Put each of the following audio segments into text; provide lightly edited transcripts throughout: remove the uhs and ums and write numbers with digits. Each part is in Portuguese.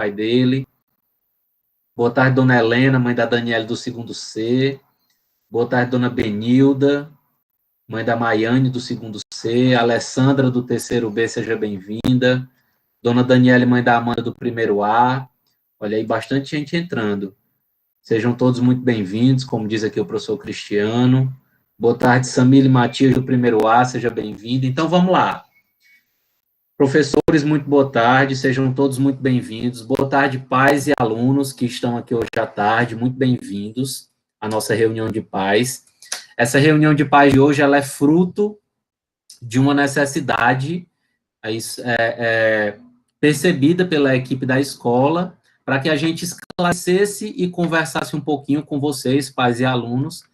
pai dele. Boa tarde, dona Helena, mãe da Daniela do segundo C. Boa tarde, dona Benilda, mãe da Maiane do segundo C. Alessandra do terceiro B, seja bem-vinda. Dona Daniela, mãe da Amanda do primeiro A. Olha aí, bastante gente entrando. Sejam todos muito bem-vindos, como diz aqui o professor Cristiano. Boa tarde, Samile Matias do primeiro A, seja bem-vindo. Então, vamos lá. Professores, muito boa tarde, sejam todos muito bem-vindos. Boa tarde, pais e alunos que estão aqui hoje à tarde, muito bem-vindos à nossa reunião de pais. Essa reunião de pais de hoje, ela é fruto de uma necessidade percebida pela equipe da escola, para que a gente esclarecesse e conversasse um pouquinho com vocês, pais e alunos,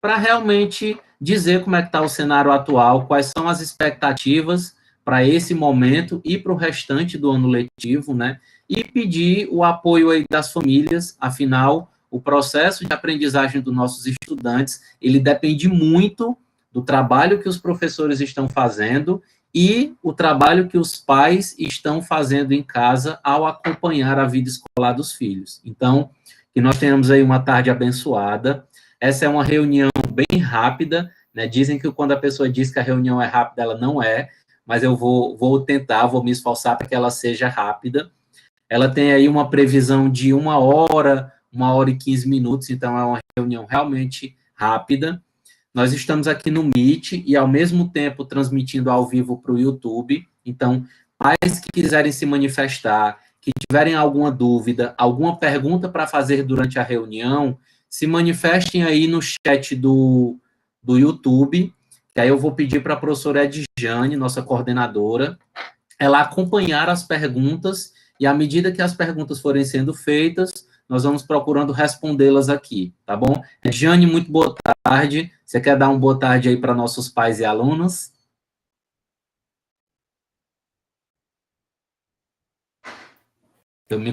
para realmente dizer como é que está o cenário atual, quais são as expectativas para esse momento e para o restante do ano letivo, né? E pedir o apoio aí das famílias, afinal, o processo de aprendizagem dos nossos estudantes, ele depende muito do trabalho que os professores estão fazendo e o trabalho que os pais estão fazendo em casa ao acompanhar a vida escolar dos filhos. Então, que nós tenhamos aí uma tarde abençoada. Essa é uma reunião bem rápida, né? Dizem que quando a pessoa diz que a reunião é rápida, ela não é, mas eu vou tentar, vou me esforçar para que ela seja rápida. Ela tem aí uma previsão de 1 hora e 15 minutos, então é uma reunião realmente rápida. Nós estamos aqui no Meet e, ao mesmo tempo, transmitindo ao vivo para o YouTube. Então, pais que quiserem se manifestar, que tiverem alguma dúvida, alguma pergunta para fazer durante a reunião, se manifestem aí no chat do YouTube, que aí eu vou pedir para a professora Edjane, nossa coordenadora, ela acompanhar as perguntas e, à medida que as perguntas forem sendo feitas, nós vamos procurando respondê-las aqui, tá bom? Edjane, muito boa tarde. Você quer dar uma boa tarde aí para nossos pais e alunos?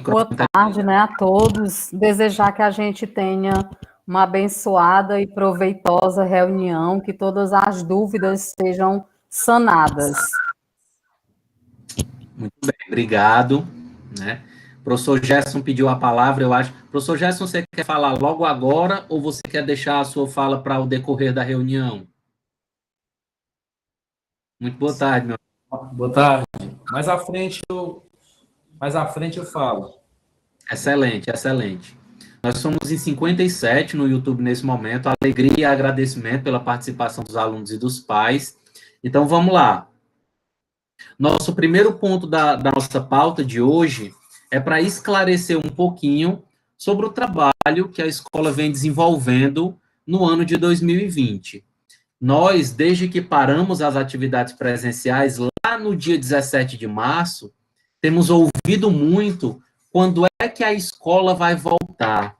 Boa tarde, né, a todos. Desejar que a gente tenha uma abençoada e proveitosa reunião, que todas as dúvidas sejam sanadas. Muito bem, obrigado. Né? O professor Gerson pediu a palavra, eu acho. Professor Gerson, você quer falar logo agora ou você quer deixar a sua fala para o decorrer da reunião? Muito boa tarde, meu amigo. Boa tarde. Mais à frente eu falo. Excelente, excelente. Nós somos em 57 no YouTube nesse momento. Alegria e agradecimento pela participação dos alunos e dos pais. Então, vamos lá. Nosso primeiro ponto da nossa pauta de hoje é para esclarecer um pouquinho sobre o trabalho que a escola vem desenvolvendo no ano de 2020. Nós, desde que paramos as atividades presenciais, lá no dia 17 de março, temos ouvido muito quando é que a escola vai voltar,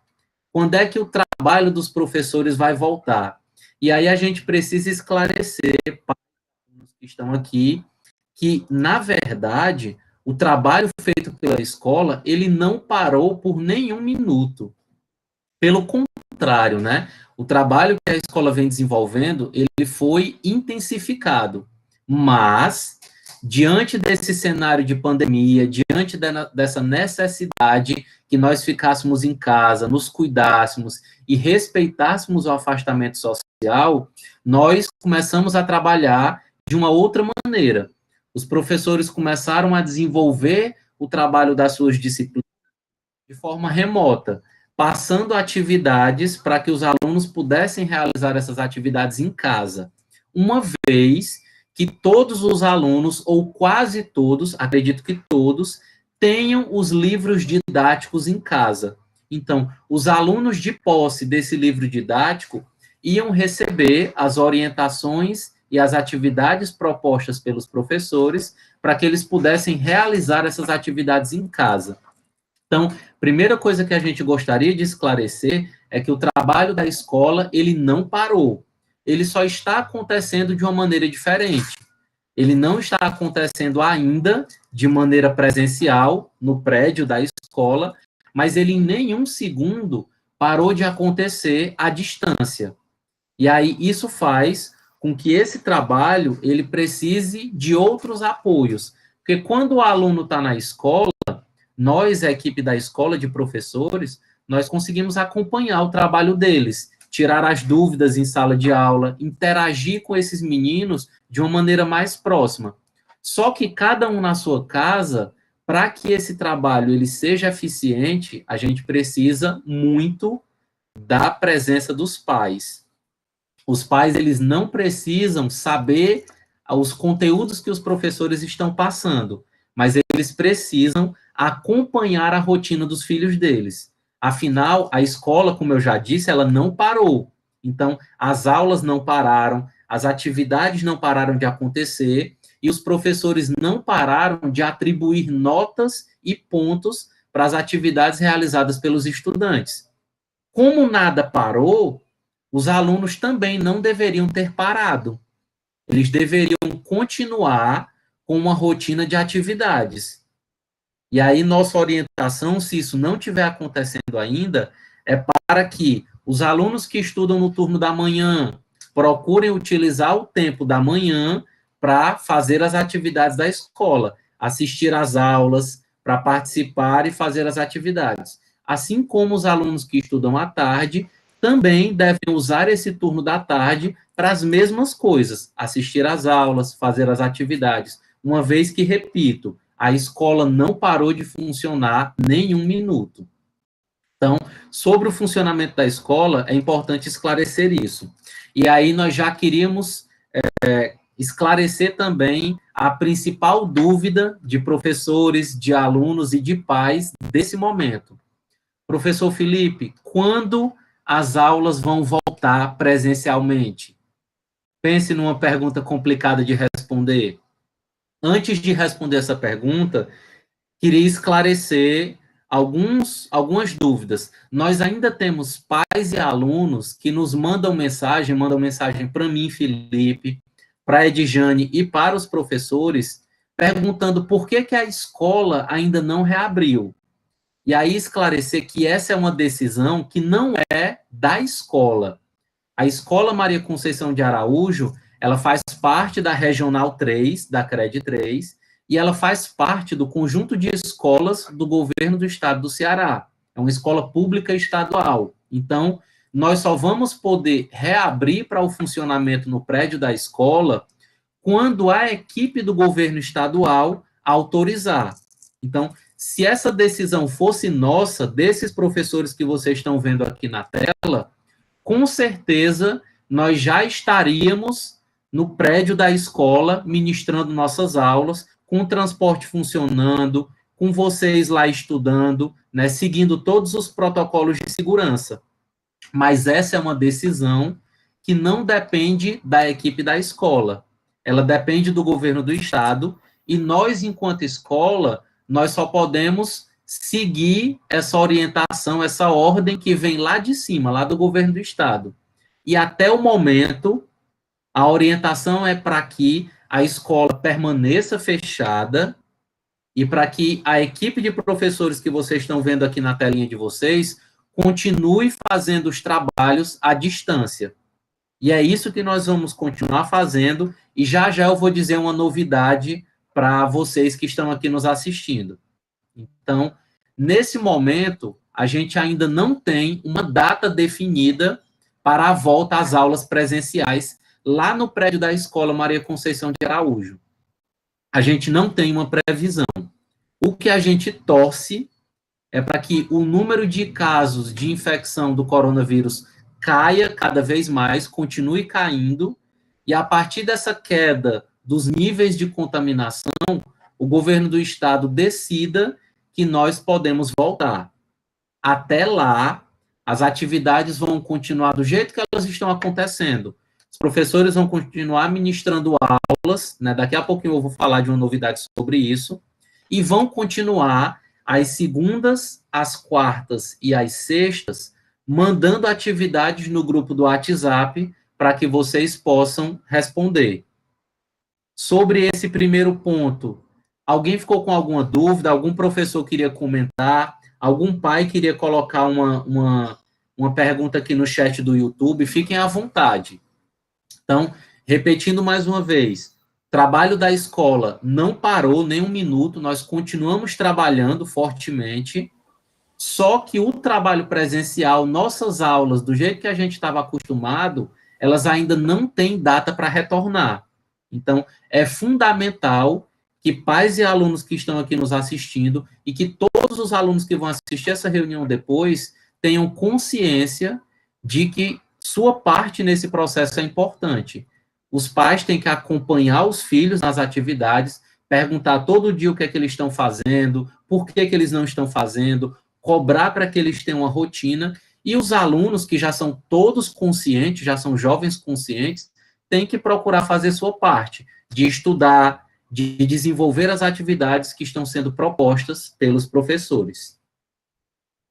quando é que o trabalho dos professores vai voltar. E aí a gente precisa esclarecer para os que estão aqui que, na verdade, o trabalho feito pela escola, ele não parou por nenhum minuto. Pelo contrário, né? O trabalho que a escola vem desenvolvendo, ele foi intensificado. Mas, diante desse cenário de pandemia, diante dessa necessidade que nós ficássemos em casa, nos cuidássemos e respeitássemos o afastamento social, nós começamos a trabalhar de uma outra maneira. Os professores começaram a desenvolver o trabalho das suas disciplinas de forma remota, passando atividades para que os alunos pudessem realizar essas atividades em casa. Uma vez que todos os alunos, ou quase todos, acredito que todos, tenham os livros didáticos em casa. Então, os alunos de posse desse livro didático iam receber as orientações e as atividades propostas pelos professores para que eles pudessem realizar essas atividades em casa. Então, primeira coisa que a gente gostaria de esclarecer é que o trabalho da escola, ele não parou. Ele só está acontecendo de uma maneira diferente. Ele não está acontecendo ainda de maneira presencial no prédio da escola, mas ele em nenhum segundo parou de acontecer à distância. E aí isso faz com que esse trabalho ele precise de outros apoios. Porque quando o aluno está na escola, nós, a equipe da escola de professores, nós conseguimos acompanhar o trabalho deles, tirar as dúvidas em sala de aula, interagir com esses meninos de uma maneira mais próxima. Só que cada um na sua casa, para que esse trabalho ele seja eficiente, a gente precisa muito da presença dos pais. Os pais, eles não precisam saber os conteúdos que os professores estão passando, mas eles precisam acompanhar a rotina dos filhos deles. Afinal, a escola, como eu já disse, ela não parou. Então, as aulas não pararam, as atividades não pararam de acontecer, e os professores não pararam de atribuir notas e pontos para as atividades realizadas pelos estudantes. Como nada parou, os alunos também não deveriam ter parado. Eles deveriam continuar com uma rotina de atividades. E aí, nossa orientação, se isso não estiver acontecendo ainda, é para que os alunos que estudam no turno da manhã procurem utilizar o tempo da manhã para fazer as atividades da escola, assistir às aulas, para participar e fazer as atividades. Assim como os alunos que estudam à tarde também devem usar esse turno da tarde para as mesmas coisas, assistir às aulas, fazer as atividades, uma vez que, repito, a escola não parou de funcionar nem um minuto. Então, sobre o funcionamento da escola, é importante esclarecer isso. E aí nós já queríamos esclarecer também a principal dúvida de professores, de alunos e de pais desse momento. Professor Felipe, quando as aulas vão voltar presencialmente? Pense numa pergunta complicada de responder. Antes de responder essa pergunta, queria esclarecer algumas dúvidas. Nós ainda temos pais e alunos que nos mandam mensagem para mim, Felipe, para a Edjane e para os professores, perguntando por que a escola ainda não reabriu. E aí esclarecer que essa é uma decisão que não é da escola. A Escola Maria Conceição de Araújo, ela faz parte da Regional 3, da CRED 3, e ela faz parte do conjunto de escolas do governo do estado do Ceará. É uma escola pública estadual. Então, nós só vamos poder reabrir para o funcionamento no prédio da escola quando a equipe do governo estadual autorizar. Então, se essa decisão fosse nossa, desses professores que vocês estão vendo aqui na tela, com certeza nós já estaríamos no prédio da escola ministrando nossas aulas, com o transporte funcionando, com vocês lá estudando, né, seguindo todos os protocolos de segurança. Mas essa é uma decisão que não depende da equipe da escola. Ela depende do governo do estado, e nós, enquanto escola, nós só podemos seguir essa orientação, essa ordem que vem lá de cima, lá do governo do estado. E até o momento, a orientação é para que a escola permaneça fechada e para que a equipe de professores que vocês estão vendo aqui na telinha de vocês continue fazendo os trabalhos à distância. E é isso que nós vamos continuar fazendo, e já já eu vou dizer uma novidade para vocês que estão aqui nos assistindo. Então, nesse momento, a gente ainda não tem uma data definida para a volta às aulas presenciais lá no prédio da Escola Maria Conceição de Araújo. A gente não tem uma previsão. O que a gente torce é para que o número de casos de infecção do coronavírus caia cada vez mais, continue caindo, e a partir dessa queda dos níveis de contaminação, o governo do estado decida que nós podemos voltar. Até lá, as atividades vão continuar do jeito que elas estão acontecendo. Os professores vão continuar ministrando aulas, né? Daqui a pouquinho eu vou falar de uma novidade sobre isso, e vão continuar às segundas, às quartas e às sextas, mandando atividades no grupo do WhatsApp para que vocês possam responder. Sobre esse primeiro ponto, alguém ficou com alguma dúvida? Algum professor queria comentar? Algum pai queria colocar uma pergunta aqui no chat do YouTube? Fiquem à vontade. Então, repetindo mais uma vez, trabalho da escola não parou nem um minuto, nós continuamos trabalhando fortemente, só que o trabalho presencial, nossas aulas, do jeito que a gente estava acostumado, elas ainda não têm data para retornar. Então, é fundamental que pais e alunos que estão aqui nos assistindo e que todos os alunos que vão assistir essa reunião depois tenham consciência de que sua parte nesse processo é importante. Os pais têm que acompanhar os filhos nas atividades, perguntar todo dia o que é que eles estão fazendo, por que é que eles não estão fazendo, cobrar para que eles tenham uma rotina, e os alunos que já são todos conscientes, já são jovens conscientes, têm que procurar fazer sua parte, de estudar, de desenvolver as atividades que estão sendo propostas pelos professores.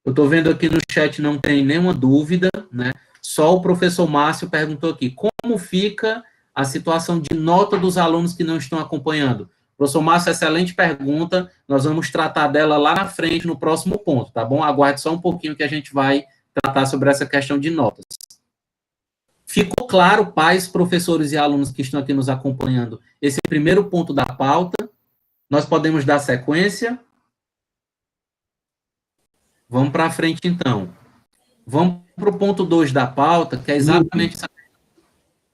Eu estou vendo aqui no chat, não tem nenhuma dúvida, né? Só o professor Márcio perguntou aqui, como fica a situação de nota dos alunos que não estão acompanhando? Professor Márcio, excelente pergunta, nós vamos tratar dela lá na frente, no próximo ponto, tá bom? Aguarde só um pouquinho que a gente vai tratar sobre essa questão de notas. Ficou claro, pais, professores e alunos que estão aqui nos acompanhando, esse primeiro ponto da pauta? Nós podemos dar sequência? Vamos para frente, então. Vamos para o ponto 2 da pauta, que é exatamente essa...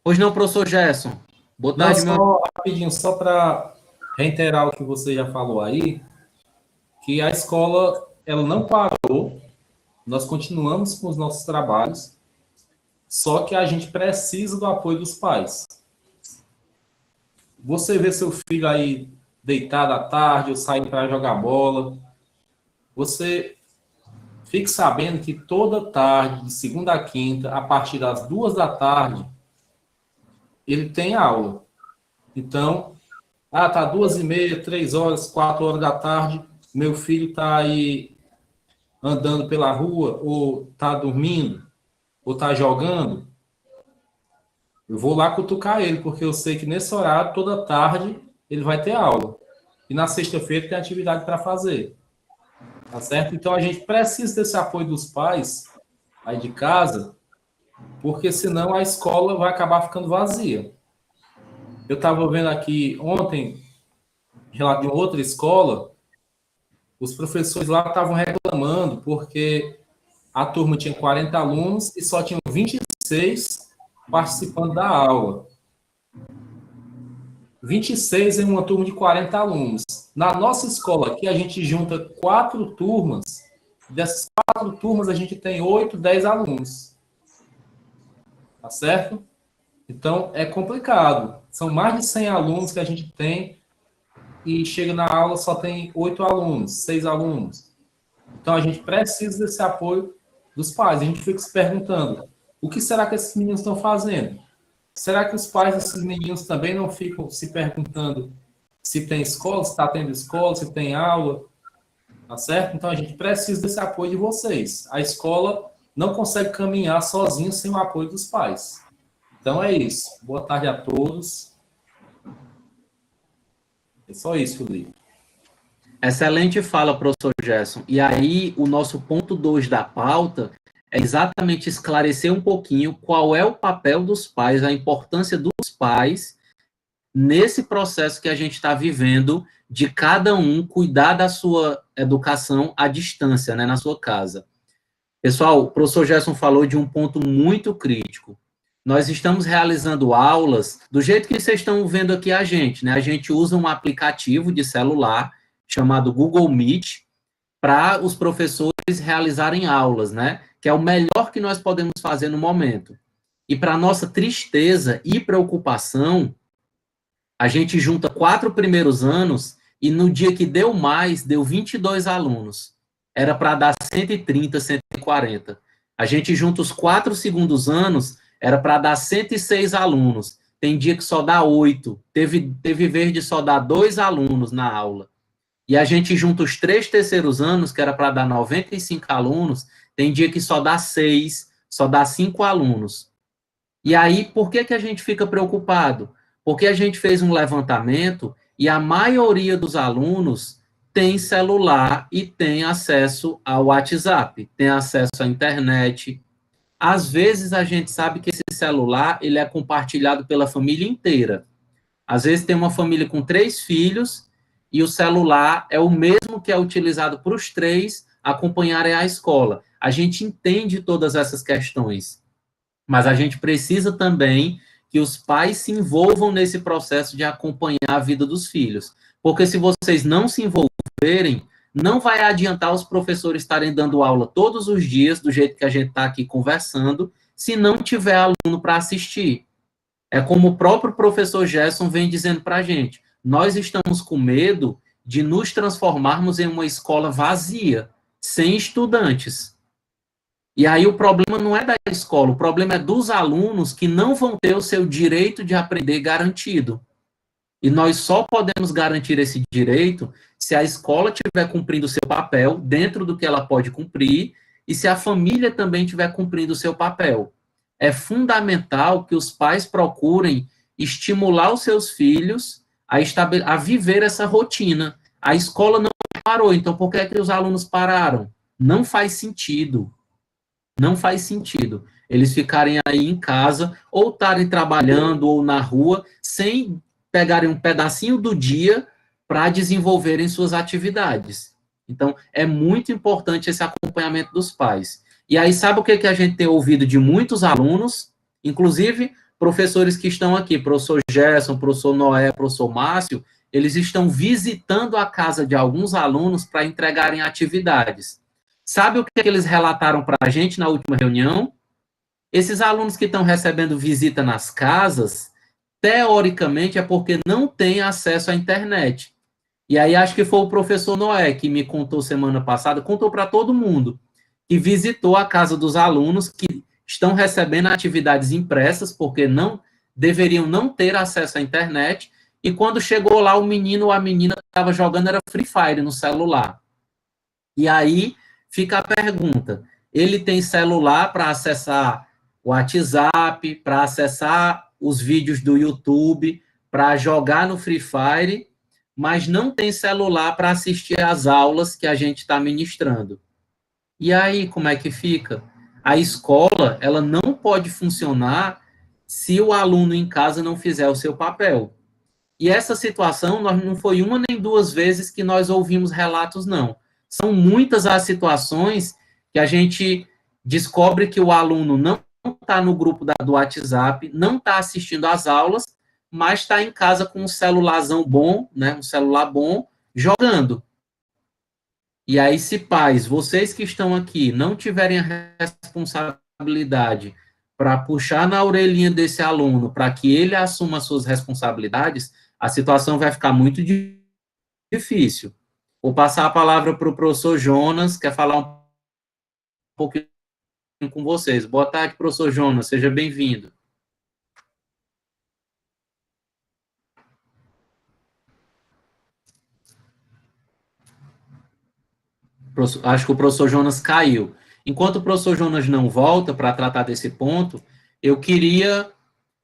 Pois não, professor Gerson? Boa tarde, meu... Rapidinho, só para reiterar o que você já falou aí, que a escola, ela não parou, nós continuamos com os nossos trabalhos, só que a gente precisa do apoio dos pais. Você vê seu filho aí deitado à tarde, ou saindo para jogar bola, você fique sabendo que toda tarde, de segunda a quinta, a partir das 2 da tarde, ele tem aula. Então, tá 2h30, 3 horas, 4 horas da tarde, meu filho está aí andando pela rua, ou está dormindo, ou está jogando, eu vou lá cutucar ele, porque eu sei que nesse horário, toda tarde, ele vai ter aula. E na sexta-feira tem atividade para fazer. Tá certo? Então, a gente precisa desse apoio dos pais aí de casa, porque senão a escola vai acabar ficando vazia. Eu estava vendo aqui ontem, relato de outra escola, os professores lá estavam reclamando porque a turma tinha 40 alunos e só tinham 26 participando da aula. 26 em uma turma de 40 alunos. Na nossa escola aqui, a gente junta 4 turmas. Dessas 4 turmas, a gente tem 8, 10 alunos. Tá certo? Então, é complicado. São mais de 100 alunos que a gente tem e chega na aula só tem 8 alunos, 6 alunos. Então, a gente precisa desse apoio dos pais. A gente fica se perguntando, o que será que esses meninos estão fazendo? Será que os pais desses meninos também não ficam se perguntando se tem escola, se está tendo escola, se tem aula? Tá certo? Então, a gente precisa desse apoio de vocês. A escola não consegue caminhar sozinha sem o apoio dos pais. Então, é isso. Boa tarde a todos. É só isso que eu li. Excelente fala, professor Gerson. E aí, o nosso ponto 2 da pauta é exatamente esclarecer um pouquinho qual é o papel dos pais, a importância dos pais nesse processo que a gente está vivendo de cada um cuidar da sua educação à distância, né, na sua casa. Pessoal, o professor Gerson falou de um ponto muito crítico. Nós estamos realizando aulas do jeito que vocês estão vendo aqui a gente, né? A gente usa um aplicativo de celular chamado Google Meet para os professores realizarem aulas, né? Que é o melhor que nós podemos fazer no momento. E para nossa tristeza e preocupação, a gente junta 4 primeiros anos e no dia que deu mais, deu 22 alunos. Era para dar 130, 140. A gente junta os 4 segundos anos, era para dar 106 alunos. Tem dia que só dá 8. Teve vez de só dar 2 alunos na aula. E a gente junta os 3 terceiros anos, que era para dar 95 alunos, tem dia que só dá 6, só dá 5 alunos. E aí, por que a gente fica preocupado? Porque a gente fez um levantamento e a maioria dos alunos tem celular e tem acesso ao WhatsApp, tem acesso à internet. Às vezes a gente sabe que esse celular ele é compartilhado pela família inteira. Às vezes tem uma família com 3 filhos e o celular é o mesmo que é utilizado para os 3 acompanharem a escola. A gente entende todas essas questões, mas a gente precisa também que os pais se envolvam nesse processo de acompanhar a vida dos filhos. Porque se vocês não se envolverem, não vai adiantar os professores estarem dando aula todos os dias, do jeito que a gente está aqui conversando, se não tiver aluno para assistir. É como o próprio professor Gerson vem dizendo para a gente, nós estamos com medo de nos transformarmos em uma escola vazia, sem estudantes. E aí o problema não é da escola, o problema é dos alunos que não vão ter o seu direito de aprender garantido. E nós só podemos garantir esse direito se a escola estiver cumprindo o seu papel, dentro do que ela pode cumprir, e se a família também estiver cumprindo o seu papel. É fundamental que os pais procurem estimular os seus filhos a viver essa rotina. A escola não parou, então por que é que os alunos pararam? Não faz sentido. Não faz sentido eles ficarem aí em casa, ou estarem trabalhando, ou na rua, sem pegarem um pedacinho do dia para desenvolverem suas atividades. Então, é muito importante esse acompanhamento dos pais. E aí, sabe o que a gente tem ouvido de muitos alunos, inclusive professores que estão aqui, professor Gerson, professor Noé, professor Márcio, eles estão visitando a casa de alguns alunos para entregarem atividades. Sabe o que eles relataram para a gente na última reunião? Esses alunos que estão recebendo visita nas casas, teoricamente é porque não têm acesso à internet. E aí acho que foi o professor Noé que me contou semana passada, contou para todo mundo, que visitou a casa dos alunos que estão recebendo atividades impressas, porque não deveriam não ter acesso à internet, e quando chegou lá, o menino ou a menina estava jogando era Free Fire no celular. E aí fica a pergunta, ele tem celular para acessar o WhatsApp, para acessar os vídeos do YouTube, para jogar no Free Fire, mas não tem celular para assistir às aulas que a gente está ministrando. E aí, como é que fica? A escola, ela não pode funcionar se o aluno em casa não fizer o seu papel. E essa situação não foi uma nem duas vezes que nós ouvimos relatos, não. São muitas as situações que a gente descobre que o aluno não está no grupo do WhatsApp, não está assistindo às aulas, mas está em casa com um celularzão bom, né, um celular bom, jogando. E aí, se pais, vocês que estão aqui, não tiverem a responsabilidade para puxar na orelhinha desse aluno, para que ele assuma suas responsabilidades, a situação vai ficar muito difícil. Vou passar a palavra para o professor Jonas, quer falar um pouquinho com vocês. Boa tarde, professor Jonas, seja bem-vindo. Acho que o professor Jonas caiu. Enquanto o professor Jonas não volta para tratar desse ponto, eu queria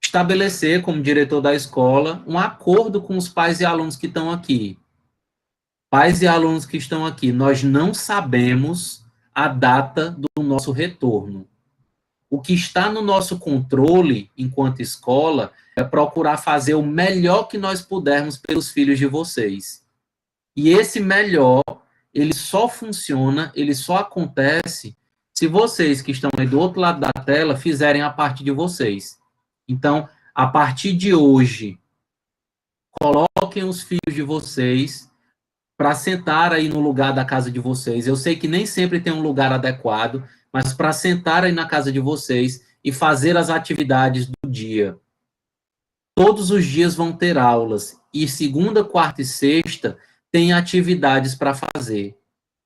estabelecer, como diretor da escola, um acordo com os pais e alunos que estão aqui. Pais e alunos que estão aqui, nós não sabemos a data do nosso retorno. O que está no nosso controle, enquanto escola, é procurar fazer o melhor que nós pudermos pelos filhos de vocês. E esse melhor, ele só funciona, ele só acontece se vocês que estão aí do outro lado da tela fizerem a parte de vocês. Então, a partir de hoje, coloquem os filhos de vocês para sentar aí no lugar da casa de vocês. Eu sei que nem sempre tem um lugar adequado, mas para sentar aí na casa de vocês e fazer as atividades do dia. Todos os dias vão ter aulas, e segunda, quarta e sexta tem atividades para fazer.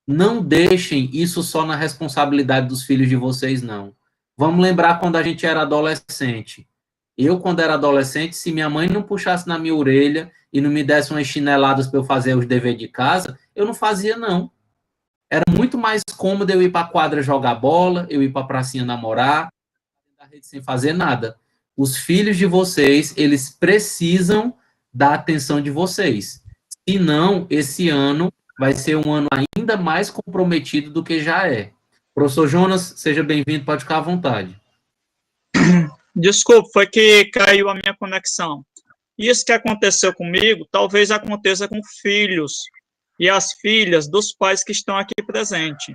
Não deixem isso só na responsabilidade dos filhos de vocês, não. Vamos lembrar quando a gente era adolescente. Eu, quando era adolescente, se minha mãe não puxasse na minha orelha e não me desse umas chineladas para eu fazer os deveres de casa, eu não fazia, não. Era muito mais cômodo eu ir para a quadra jogar bola, eu ir para a pracinha namorar, sem fazer nada. Os filhos de vocês, eles precisam da atenção de vocês. Senão, esse ano vai ser um ano ainda mais comprometido do que já é. Professor Jonas, seja bem-vindo, pode ficar à vontade. Desculpa, foi que caiu a minha conexão. Isso que aconteceu comigo, talvez aconteça com filhos e as filhas dos pais que estão aqui presentes.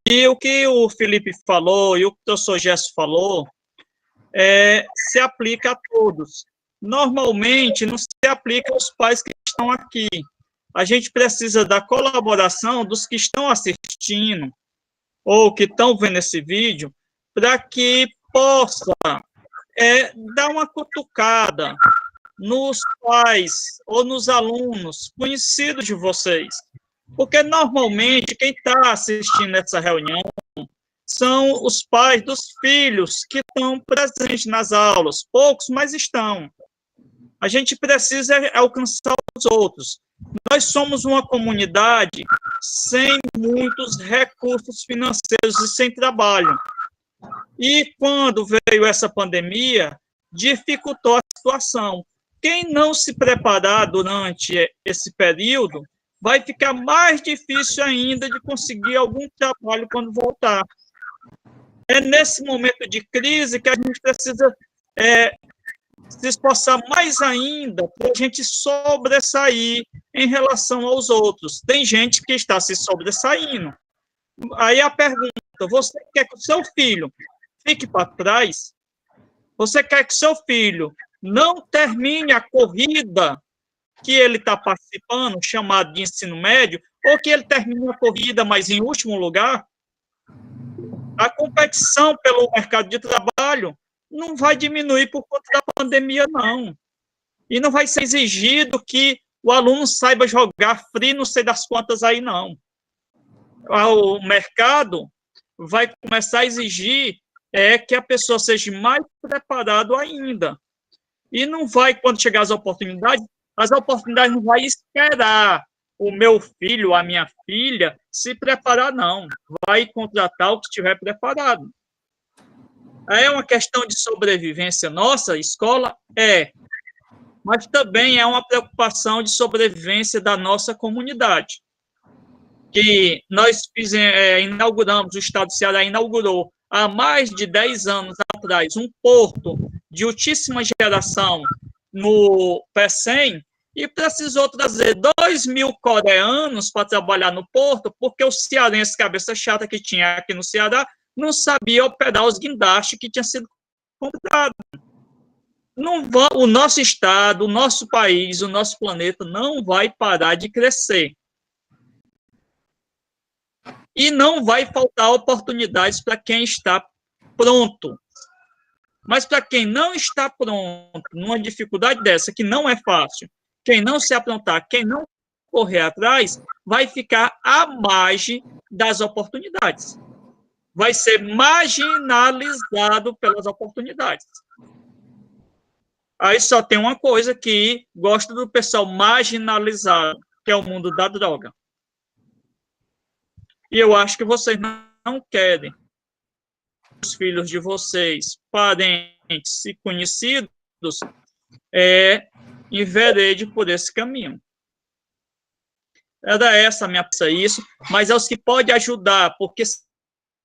E o que o Felipe falou e o que o professor Gesso falou, se aplica a todos. Normalmente, não se aplica aos pais que estão aqui. A gente precisa da colaboração dos que estão assistindo ou que estão vendo esse vídeo para que possa dar uma cutucada nos pais ou nos alunos conhecidos de vocês. Porque, normalmente, quem está assistindo essa reunião são os pais dos filhos que estão presentes nas aulas. Poucos, mas estão. A gente precisa alcançar os outros. Nós somos uma comunidade sem muitos recursos financeiros e sem trabalho. E quando veio essa pandemia, dificultou a situação. Quem não se preparar durante esse período, vai ficar mais difícil ainda de conseguir algum trabalho quando voltar. É nesse momento de crise que a gente precisa se esforçar mais ainda para a gente sobressair em relação aos outros. Tem gente que está se sobressaindo. Aí a pergunta, você quer que o seu filho fique para trás? Você quer que o seu filho não termine a corrida que ele está participando, chamado de ensino médio, ou que ele termine a corrida, mas em último lugar? A competição pelo mercado de trabalho não vai diminuir por conta da pandemia, não. E não vai ser exigido que o aluno saiba jogar free, não sei das quantas aí, não. O mercado vai começar a exigir que a pessoa seja mais preparada ainda. E não vai, quando chegar as oportunidades não vai esperar o meu filho, a minha filha, se preparar, não. Vai contratar o que estiver preparado. É uma questão de sobrevivência nossa, escola? Mas também é uma preocupação de sobrevivência da nossa comunidade. Que nós inauguramos, o Estado do Ceará inaugurou, há mais de 10 anos atrás, um porto de altíssima geração no PECEM, e precisou trazer 2.000 coreanos para trabalhar no porto, porque o cearense cabeça chata que tinha aqui no Ceará não sabia operar os guindastes que tinha sido comprado. O nosso estado, o nosso país, o nosso planeta não vai parar de crescer. E não vai faltar oportunidades para quem está pronto. Mas para quem não está pronto, numa dificuldade dessa, que não é fácil, quem não se aprontar, quem não correr atrás, vai ficar à margem das oportunidades. Vai ser marginalizado pelas oportunidades. Aí só tem uma coisa que gosta do pessoal marginalizado, que é o mundo da droga. E eu acho que vocês não querem os filhos de vocês, parentes e conhecidos, enverede por esse caminho. Era essa a minha pensa isso, mas é os que podem ajudar, porque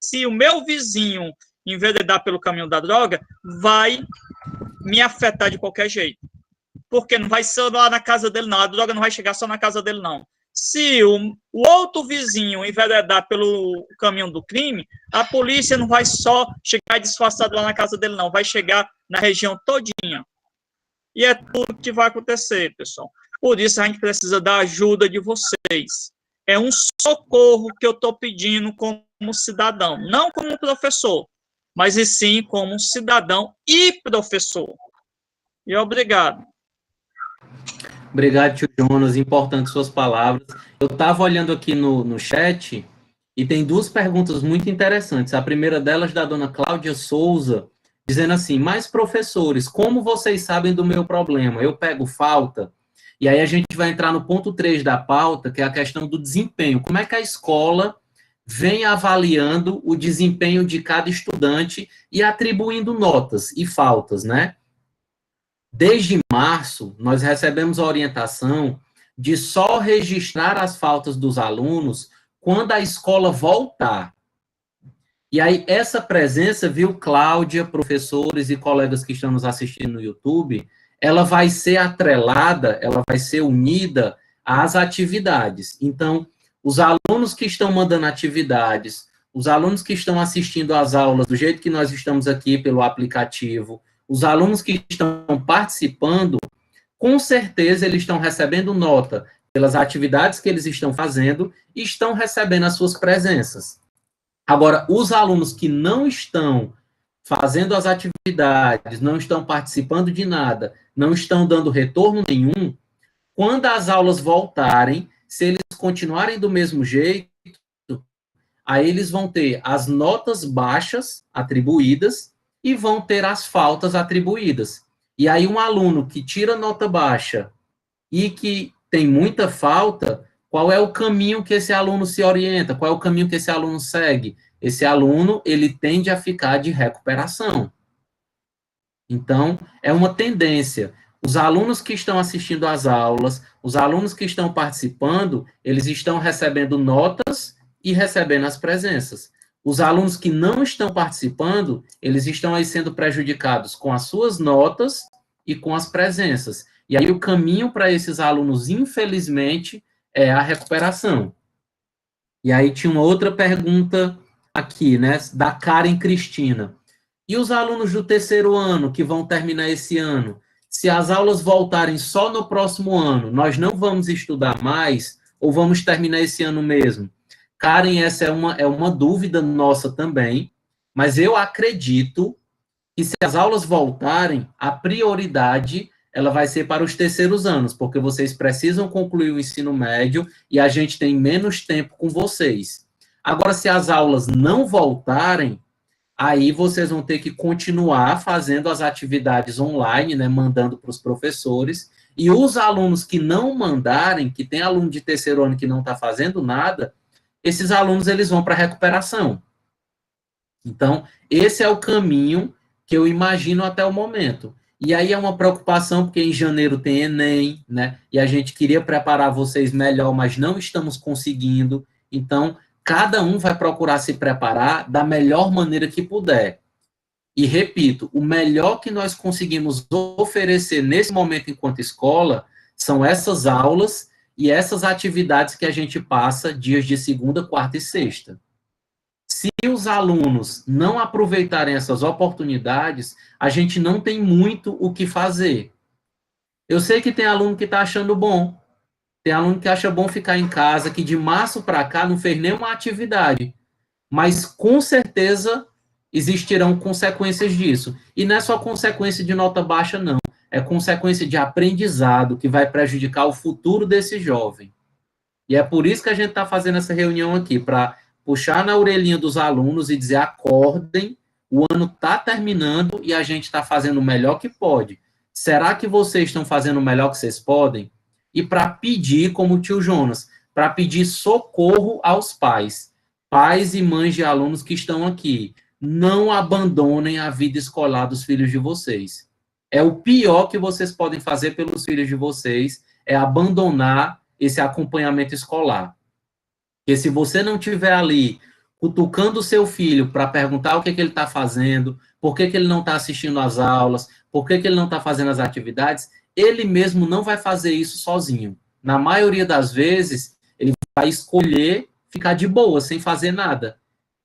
se o meu vizinho enveredar pelo caminho da droga, vai me afetar de qualquer jeito. Porque não vai ser lá na casa dele, não. A droga não vai chegar só na casa dele, não. Se o outro vizinho enveredar pelo caminho do crime, a polícia não vai só chegar disfarçado lá na casa dele, não. Vai chegar na região todinha. E é tudo que vai acontecer, pessoal. Por isso, a gente precisa da ajuda de vocês. É um socorro que eu estou pedindo como cidadão. Não como professor, mas e sim como cidadão e professor. E obrigado. Obrigado, tio Jonas. Importantes suas palavras. Eu estava olhando aqui no chat e tem duas perguntas muito interessantes. A primeira delas da dona Cláudia Souza, dizendo assim, mas professores, como vocês sabem do meu problema? Eu pego falta? E aí a gente vai entrar no ponto 3 da pauta, que é a questão do desempenho. Como é que a escola vem avaliando o desempenho de cada estudante e atribuindo notas e faltas, né? Desde março, nós recebemos a orientação de só registrar as faltas dos alunos quando a escola voltar. E aí, essa presença, viu, Cláudia, professores e colegas que estão nos assistindo no YouTube, ela vai ser atrelada, ela vai ser unida às atividades. Então, os alunos que estão mandando atividades, os alunos que estão assistindo às aulas do jeito que nós estamos aqui pelo aplicativo, os alunos que estão participando, com certeza eles estão recebendo nota pelas atividades que eles estão fazendo e estão recebendo as suas presenças. Agora, os alunos que não estão fazendo as atividades, não estão participando de nada, não estão dando retorno nenhum, quando as aulas voltarem, se eles continuarem do mesmo jeito, aí eles vão ter as notas baixas atribuídas e vão ter as faltas atribuídas. E aí um aluno que tira nota baixa e que tem muita falta, qual é o caminho que esse aluno se orienta? Qual é o caminho que esse aluno segue? Esse aluno, ele tende a ficar de recuperação. Então, é uma tendência. Os alunos que estão assistindo às aulas, os alunos que estão participando, eles estão recebendo notas e recebendo as presenças. Os alunos que não estão participando, eles estão aí sendo prejudicados com as suas notas e com as presenças. E aí o caminho para esses alunos, infelizmente, é a recuperação. E aí tinha uma outra pergunta aqui, né, da Karen Cristina. E os alunos do terceiro ano, que vão terminar esse ano? Se as aulas voltarem só no próximo ano, nós não vamos estudar mais ou vamos terminar esse ano mesmo? Karen, essa é uma dúvida nossa também, mas eu acredito que se as aulas voltarem, a prioridade ela vai ser para os terceiros anos, porque vocês precisam concluir o ensino médio e a gente tem menos tempo com vocês. Agora, se as aulas não voltarem, aí vocês vão ter que continuar fazendo as atividades online, né, mandando para os professores, e os alunos que não mandarem, que tem aluno de terceiro ano que não está fazendo nada, esses alunos eles vão para a recuperação. Então, esse é o caminho que eu imagino até o momento. E aí é uma preocupação, porque em janeiro tem Enem, né, e a gente queria preparar vocês melhor, mas não estamos conseguindo, então cada um vai procurar se preparar da melhor maneira que puder. E repito, o melhor que nós conseguimos oferecer nesse momento enquanto escola são essas aulas e essas atividades que a gente passa dias de segunda, quarta e sexta. Se os alunos não aproveitarem essas oportunidades, a gente não tem muito o que fazer. Eu sei que tem aluno que está achando bom, tem aluno que acha bom ficar em casa, que de março para cá não fez nenhuma atividade. Mas, com certeza, existirão consequências disso. E não é só consequência de nota baixa, não. É consequência de aprendizado que vai prejudicar o futuro desse jovem. E é por isso que a gente está fazendo essa reunião aqui, para puxar na orelhinha dos alunos e dizer, acordem, o ano está terminando e a gente está fazendo o melhor que pode. Será que vocês estão fazendo o melhor que vocês podem? E para pedir, como o tio Jonas, para pedir socorro aos pais e mães de alunos que estão aqui. Não abandonem a vida escolar dos filhos de vocês. É o pior que vocês podem fazer pelos filhos de vocês, é abandonar esse acompanhamento escolar. Porque se você não estiver ali cutucando o seu filho para perguntar o que ele está fazendo, por que ele não está assistindo às aulas, por que ele não está fazendo as atividades, ele mesmo não vai fazer isso sozinho. Na maioria das vezes, ele vai escolher ficar de boa, sem fazer nada.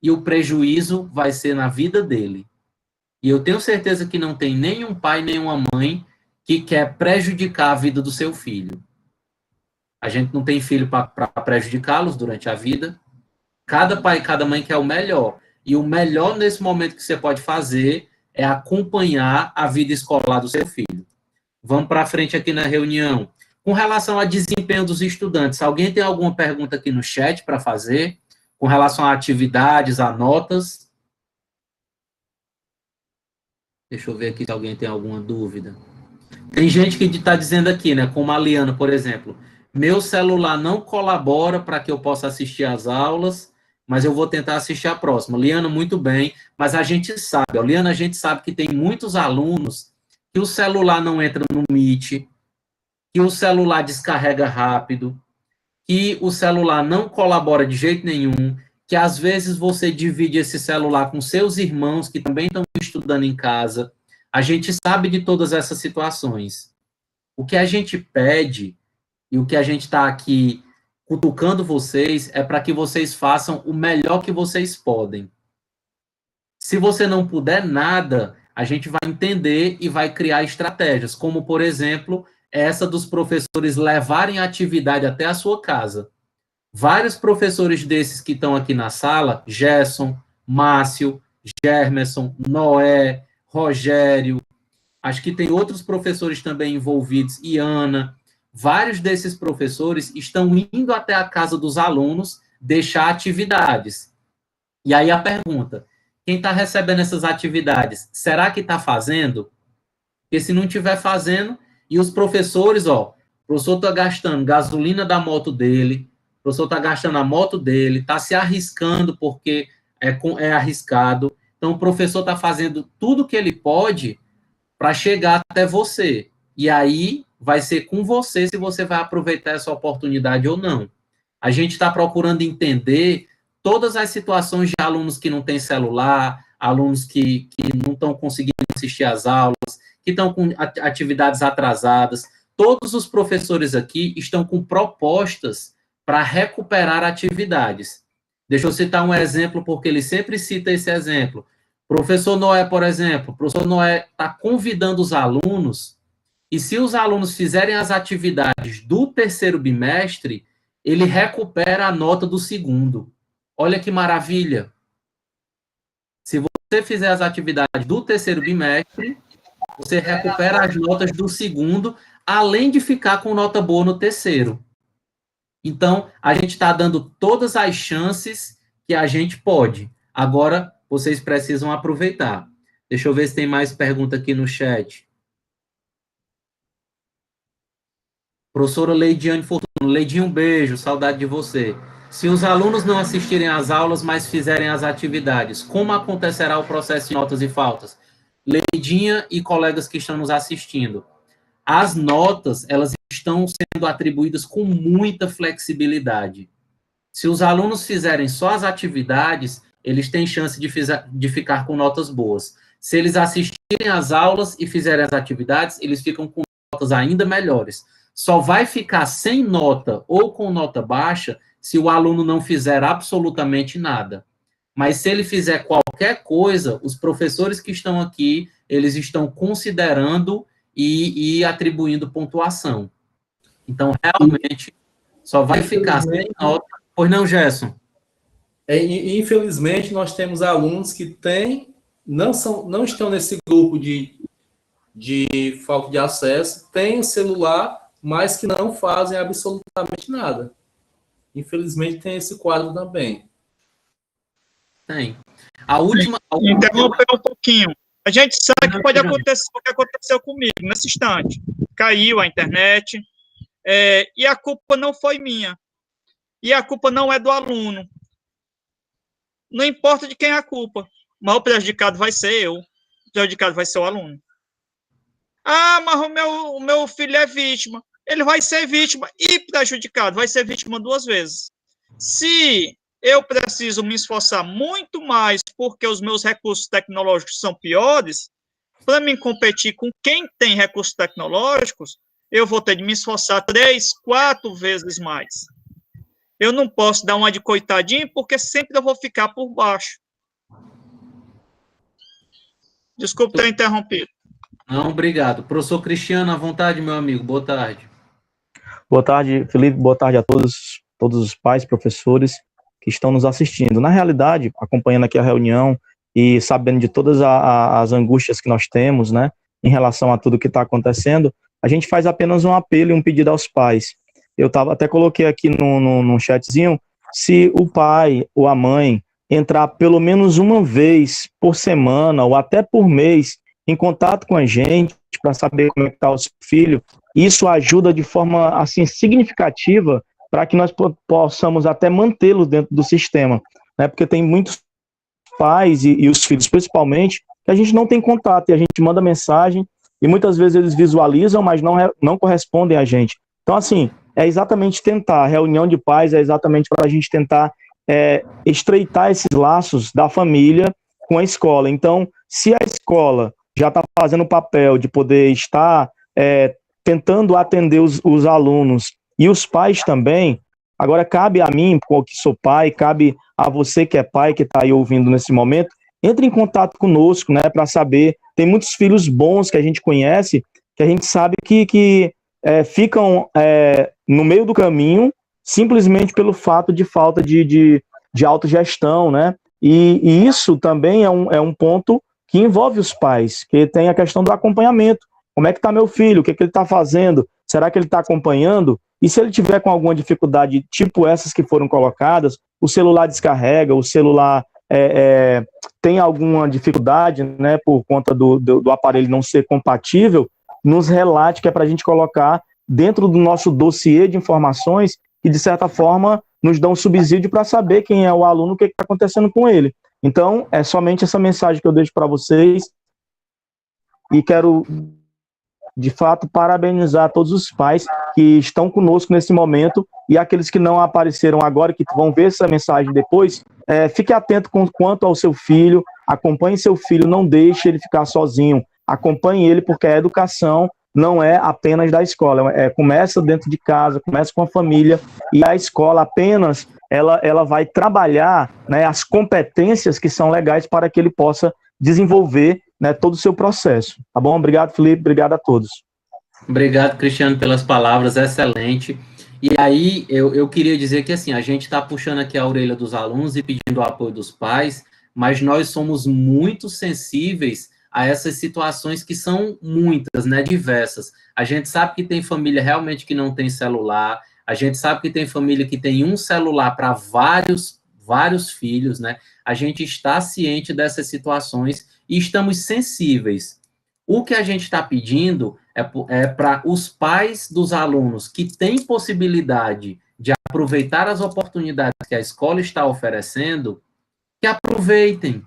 E o prejuízo vai ser na vida dele. E eu tenho certeza que não tem nenhum pai, nenhuma mãe que quer prejudicar a vida do seu filho. A gente não tem filho para prejudicá-los durante a vida. Cada pai e cada mãe quer o melhor. E o melhor nesse momento que você pode fazer é acompanhar a vida escolar do seu filho. Vamos para frente aqui na reunião. Com relação ao desempenho dos estudantes, alguém tem alguma pergunta aqui no chat para fazer? Com relação a atividades, a notas? Deixa eu ver aqui se alguém tem alguma dúvida. Tem gente que está dizendo aqui, né, como a Liana, por exemplo, meu celular não colabora para que eu possa assistir às aulas, mas eu vou tentar assistir a próxima. Liana, muito bem, mas a gente sabe, Liana, a gente sabe que tem muitos alunos que o celular não entra no Meet, que o celular descarrega rápido, que o celular não colabora de jeito nenhum, que às vezes você divide esse celular com seus irmãos que também estão estudando em casa. A gente sabe de todas essas situações. O que a gente pede e o que a gente está aqui cutucando vocês é para que vocês façam o melhor que vocês podem. Se você não puder nada, a gente vai entender e vai criar estratégias, como, por exemplo, essa dos professores levarem a atividade até a sua casa. Vários professores desses que estão aqui na sala, Gerson, Márcio, Germerson, Noé, Rogério, acho que tem outros professores também envolvidos, Iana, vários desses professores estão indo até a casa dos alunos deixar atividades. E aí a pergunta, quem está recebendo essas atividades, será que está fazendo? Porque se não estiver fazendo, e os professores, o professor está gastando gasolina da moto dele, o professor está gastando a moto dele, está se arriscando porque é arriscado, então o professor está fazendo tudo que ele pode para chegar até você. E aí vai ser com você se você vai aproveitar essa oportunidade ou não. A gente está procurando entender todas as situações de alunos que não têm celular, alunos que não estão conseguindo assistir às aulas, que estão com atividades atrasadas. Todos os professores aqui estão com propostas para recuperar atividades. Deixa eu citar um exemplo, porque ele sempre cita esse exemplo. Professor Noé, por exemplo, o professor Noé está convidando os alunos, e se os alunos fizerem as atividades do terceiro bimestre, ele recupera a nota do segundo. Olha que maravilha. Se você fizer as atividades do terceiro bimestre, você recupera as notas do segundo, além de ficar com nota boa no terceiro. Então, a gente está dando todas as chances que a gente pode. Agora, vocês precisam aproveitar. Deixa eu ver se tem mais pergunta aqui no chat. Professora Leidiane Fortuno. Leidinho, um beijo, saudade de você. Se os alunos não assistirem às aulas, mas fizerem as atividades, como acontecerá o processo de notas e faltas? Leidinha e colegas que estão nos assistindo. As notas, elas estão sendo atribuídas com muita flexibilidade. Se os alunos fizerem só as atividades, eles têm chance de ficar com notas boas. Se eles assistirem às aulas e fizerem as atividades, eles ficam com notas ainda melhores. Só vai ficar sem nota ou com nota baixa se o aluno não fizer absolutamente nada. Mas se ele fizer qualquer coisa, os professores que estão aqui, eles estão considerando e atribuindo pontuação. Então, realmente, só vai ficar sem nota. Pois não, Gerson? Infelizmente, nós temos alunos que não estão nesse grupo de falta de acesso, têm o celular, mas que não fazem absolutamente nada. Infelizmente, tem esse quadro também. Tem. A última... Interromper um pouquinho. A gente sabe que pode acontecer o que aconteceu comigo nesse instante. Caiu a internet, e a culpa não foi minha. E a culpa não é do aluno. Não importa de quem é a culpa. Mas o prejudicado vai ser eu. O prejudicado vai ser o aluno. Ah, mas o meu filho é vítima. Ele vai ser vítima e prejudicado. Vai ser vítima duas vezes. Se eu preciso me esforçar muito mais porque os meus recursos tecnológicos são piores, para me competir com quem tem recursos tecnológicos, eu vou ter de me esforçar 3, 4 vezes mais. Eu não posso dar uma de coitadinho, porque sempre eu vou ficar por baixo. Desculpe ter interrompido. Não, obrigado. Professor Cristiano, à vontade, meu amigo. Boa tarde. Boa tarde, Felipe. Boa tarde a todos os pais, professores que estão nos assistindo. Na realidade, acompanhando aqui a reunião e sabendo de todas as angústias que nós temos, né, em relação a tudo que está acontecendo, a gente faz apenas um apelo e um pedido aos pais. Eu até coloquei aqui no chatzinho, se o pai ou a mãe entrar pelo menos uma vez por semana ou até por mês em contato com a gente para saber como é que está o seu filho, isso ajuda de forma assim significativa para que nós possamos até mantê-lo dentro do sistema, né? Porque tem muitos pais e os filhos principalmente que a gente não tem contato e a gente manda mensagem e muitas vezes eles visualizam, mas não correspondem a gente. Então, assim, é exatamente tentar, a reunião de pais é exatamente para a gente tentar estreitar esses laços da família com a escola. Então, se a escola já está fazendo o papel de poder estar tentando atender os alunos e os pais também. Agora, cabe a mim, que sou pai, cabe a você que é pai, que está aí ouvindo nesse momento, entre em contato conosco, né, para saber. Tem muitos filhos bons que a gente conhece, que a gente sabe que ficam no meio do caminho, simplesmente pelo fato de falta de autogestão, né? E isso também é um ponto que envolve os pais, que tem a questão do acompanhamento. Como é que está meu filho? O que ele está fazendo? Será que ele está acompanhando? E se ele tiver com alguma dificuldade, tipo essas que foram colocadas, o celular descarrega, o celular tem alguma dificuldade, né, por conta do aparelho não ser compatível, nos relate, que é para a gente colocar dentro do nosso dossiê de informações que, de certa forma, nos dão um subsídio para saber quem é o aluno, o que está acontecendo com ele. Então, é somente essa mensagem que eu deixo para vocês e quero, de fato, parabenizar todos os pais que estão conosco nesse momento e aqueles que não apareceram agora, que vão ver essa mensagem depois. Fique atento quanto ao seu filho, acompanhe seu filho, não deixe ele ficar sozinho, acompanhe ele, porque a educação não é apenas da escola, começa dentro de casa, começa com a família, e a escola apenas ela vai trabalhar, né, as competências que são legais para que ele possa desenvolver, né, todo o seu processo. Tá bom? Obrigado, Felipe. Obrigado a todos. Obrigado, Cristiano, pelas palavras, excelente. E aí, eu queria dizer que, assim, a gente está puxando aqui a orelha dos alunos e pedindo o apoio dos pais, mas nós somos muito sensíveis a essas situações que são muitas, né, diversas. A gente sabe que tem família realmente que não tem celular, a gente sabe que tem família que tem um celular para vários filhos, né? A gente está ciente dessas situações e estamos sensíveis. O que a gente está pedindo é para os pais dos alunos que têm possibilidade de aproveitar as oportunidades que a escola está oferecendo, que aproveitem,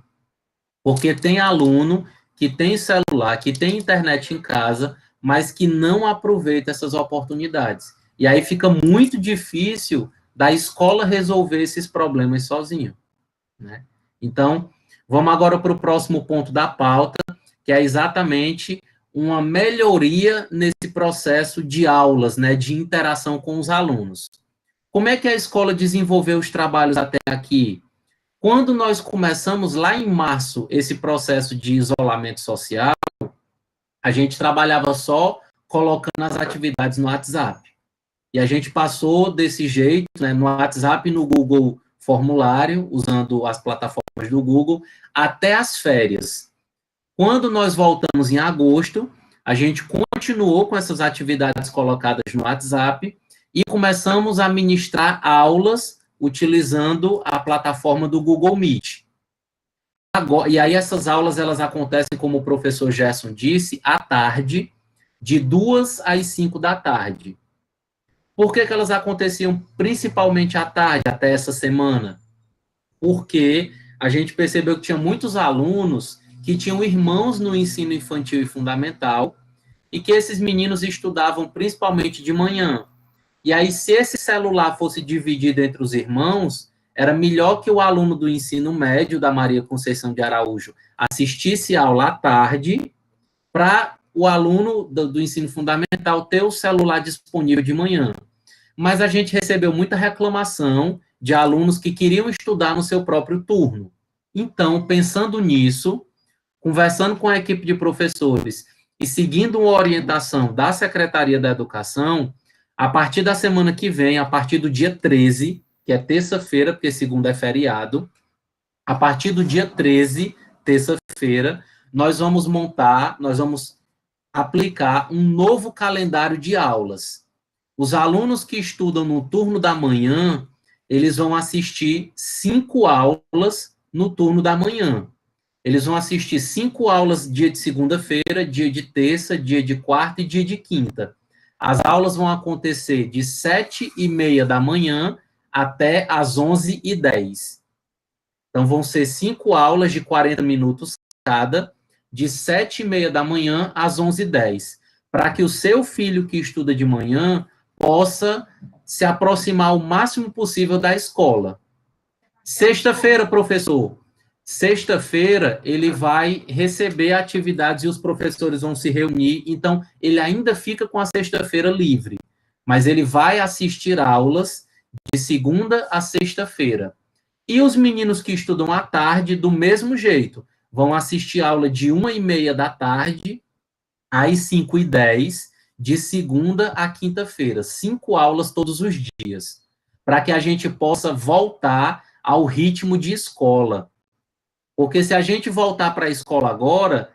porque tem aluno que tem celular, que tem internet em casa, mas que não aproveita essas oportunidades. E aí fica muito difícil da escola resolver esses problemas sozinho, né? Então, vamos agora para o próximo ponto da pauta, que é exatamente uma melhoria nesse processo de aulas, né, de interação com os alunos. Como é que a escola desenvolveu os trabalhos até aqui? Quando nós começamos lá em março esse processo de isolamento social, a gente trabalhava só colocando as atividades no WhatsApp. E a gente passou desse jeito, né, no WhatsApp e no Google Formulário, usando as plataformas do Google, até as férias. Quando nós voltamos em agosto, a gente continuou com essas atividades colocadas no WhatsApp e começamos a ministrar aulas utilizando a plataforma do Google Meet. E aí essas aulas, elas acontecem, como o professor Gerson disse, à tarde, de 2 às 5 da tarde. Por que elas aconteciam principalmente à tarde, até essa semana? Porque a gente percebeu que tinha muitos alunos que tinham irmãos no ensino infantil e fundamental, e que esses meninos estudavam principalmente de manhã. E aí, se esse celular fosse dividido entre os irmãos, era melhor que o aluno do ensino médio da Maria Conceição de Araújo assistisse a aula à tarde, para o aluno do ensino fundamental ter o celular disponível de manhã. Mas a gente recebeu muita reclamação de alunos que queriam estudar no seu próprio turno. Então, pensando nisso, conversando com a equipe de professores e seguindo uma orientação da Secretaria da Educação, a partir da semana que vem, a partir do dia 13, que é terça-feira, porque segunda é feriado, a partir do dia 13, terça-feira, nós vamos aplicar um novo calendário de aulas. Os alunos que estudam no turno da manhã, eles vão assistir 5 aulas no turno da manhã. Eles vão assistir 5 aulas dia de segunda-feira, dia de terça, dia de quarta e dia de quinta. As aulas vão acontecer de 7h30 da manhã até às 11h10. Então, vão ser 5 aulas de 40 minutos cada, de 7h30 da manhã às 11h10, para que o seu filho que estuda de manhã possa se aproximar o máximo possível da escola. Sexta-feira, professor. Sexta-feira, ele vai receber atividades e os professores vão se reunir, então ele ainda fica com a sexta-feira livre, mas ele vai assistir aulas de segunda a sexta-feira. E os meninos que estudam à tarde, do mesmo jeito, vão assistir aula de 1h30 da tarde às 5h10, de segunda a quinta-feira. 5 aulas todos os dias, para que a gente possa voltar ao ritmo de escola. Porque se a gente voltar para a escola agora,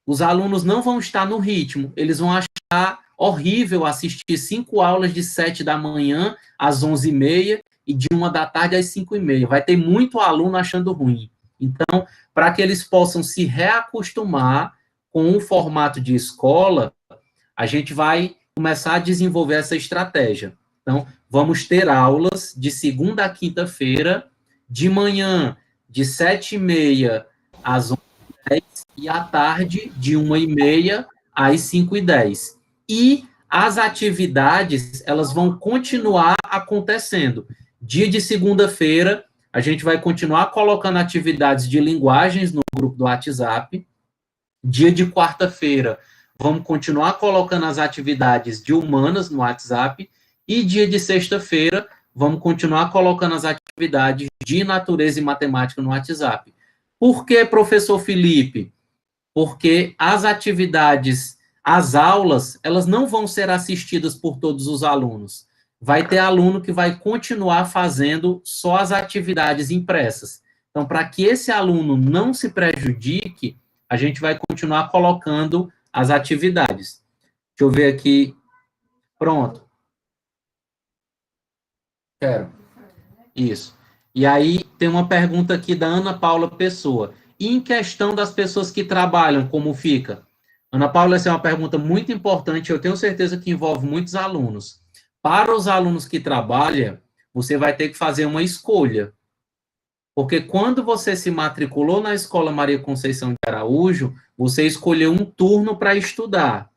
os alunos não vão estar no ritmo, eles vão achar horrível assistir 5 aulas de 7 da manhã às 11h30 e de 1 da tarde às 5h30. Vai ter muito aluno achando ruim. Então, para que eles possam se reacostumar com o formato de escola, a gente vai começar a desenvolver essa estratégia. Então, vamos ter aulas de segunda a quinta-feira, de manhã, de 7h30 às 11h10, e à tarde, de 1h30 às 5h10. E as atividades, elas vão continuar acontecendo. Dia de segunda-feira, a gente vai continuar colocando atividades de linguagens no grupo do WhatsApp. Dia de quarta-feira, vamos continuar colocando as atividades de humanas no WhatsApp. E dia de sexta-feira, vamos continuar colocando as atividades de natureza e matemática no WhatsApp. Por que, professor Felipe? Porque as atividades, as aulas, elas não vão ser assistidas por todos os alunos. Vai ter aluno que vai continuar fazendo só as atividades impressas. Então, para que esse aluno não se prejudique, a gente vai continuar colocando as atividades. Deixa eu ver aqui. Pronto. Quero. Isso. E aí, tem uma pergunta aqui da Ana Paula Pessoa. E em questão das pessoas que trabalham, como fica? Ana Paula, essa é uma pergunta muito importante, eu tenho certeza que envolve muitos alunos. Para os alunos que trabalham, você vai ter que fazer uma escolha. Porque quando você se matriculou na Escola Maria Conceição de Araújo, você escolheu um turno para estudar.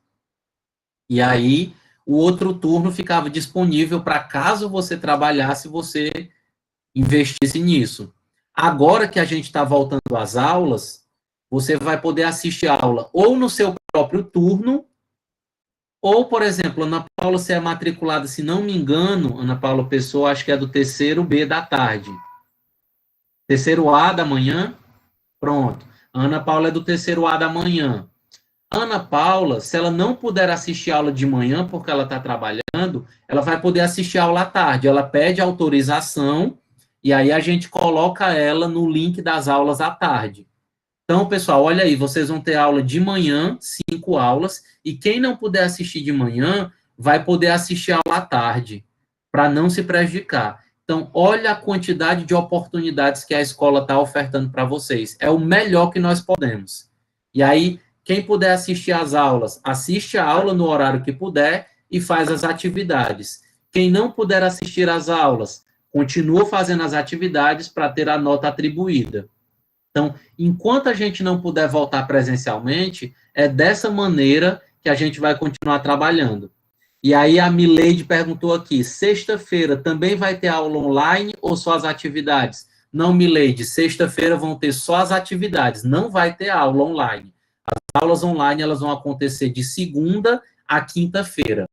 E aí, o outro turno ficava disponível para caso você trabalhasse, você investisse nisso. Agora que a gente está voltando às aulas, você vai poder assistir a aula ou no seu próprio turno, ou, por exemplo, Ana Paula, você é matriculada, se não me engano, Ana Paula Pessoa, acho que é do terceiro B da tarde. Terceiro A da manhã? Pronto. Ana Paula é do terceiro A da manhã. Ana Paula, se ela não puder assistir a aula de manhã, porque ela está trabalhando, ela vai poder assistir a aula à tarde. Ela pede autorização, e aí a gente coloca ela no link das aulas à tarde. Então, pessoal, olha aí, vocês vão ter aula de manhã, 5 aulas, e quem não puder assistir de manhã, vai poder assistir a aula à tarde, para não se prejudicar. Então, olha a quantidade de oportunidades que a escola está ofertando para vocês. É o melhor que nós podemos. E aí, quem puder assistir às aulas, assiste a aula no horário que puder e faz as atividades. Quem não puder assistir às aulas, continua fazendo as atividades para ter a nota atribuída. Então, enquanto a gente não puder voltar presencialmente, é dessa maneira que a gente vai continuar trabalhando. E aí a Mileide perguntou aqui, sexta-feira também vai ter aula online ou só as atividades? Não, Mileide, sexta-feira vão ter só as atividades, não vai ter aula online. As aulas online, elas vão acontecer de segunda a quinta-feira.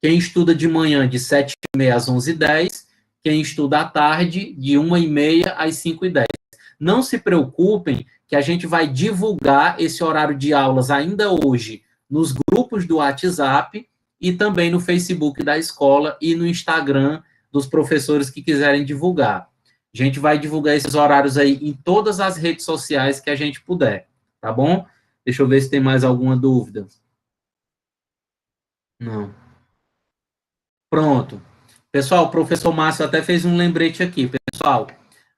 Quem estuda de manhã, de 7h30 às 11h10, quem estuda à tarde, de 1h30 às 5h10. Não se preocupem que a gente vai divulgar esse horário de aulas ainda hoje nos grupos do WhatsApp e também no Facebook da escola e no Instagram dos professores que quiserem divulgar. A gente vai divulgar esses horários aí em todas as redes sociais que a gente puder, tá bom? Deixa eu ver se tem mais alguma dúvida. Não. Pronto. Pessoal, o professor Márcio até fez um lembrete aqui. Pessoal,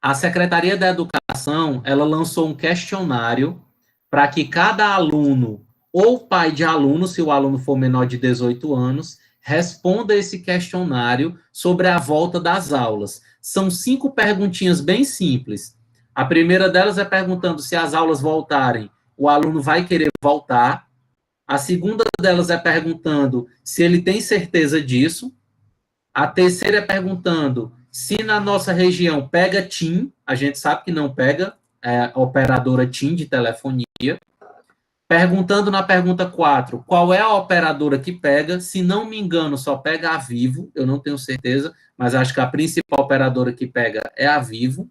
a Secretaria da Educação, ela lançou um questionário para que cada aluno ou pai de aluno, se o aluno for menor de 18 anos, responda esse questionário sobre a volta das aulas. São 5 perguntinhas bem simples. A primeira delas é perguntando se as aulas voltarem, o aluno vai querer voltar. A segunda delas é perguntando se ele tem certeza disso. A terceira é perguntando se na nossa região pega TIM, a gente sabe que não pega, operadora TIM de telefonia. Perguntando na pergunta 4, qual é a operadora que pega? Se não me engano, só pega a Vivo, eu não tenho certeza, mas acho que a principal operadora que pega é a Vivo.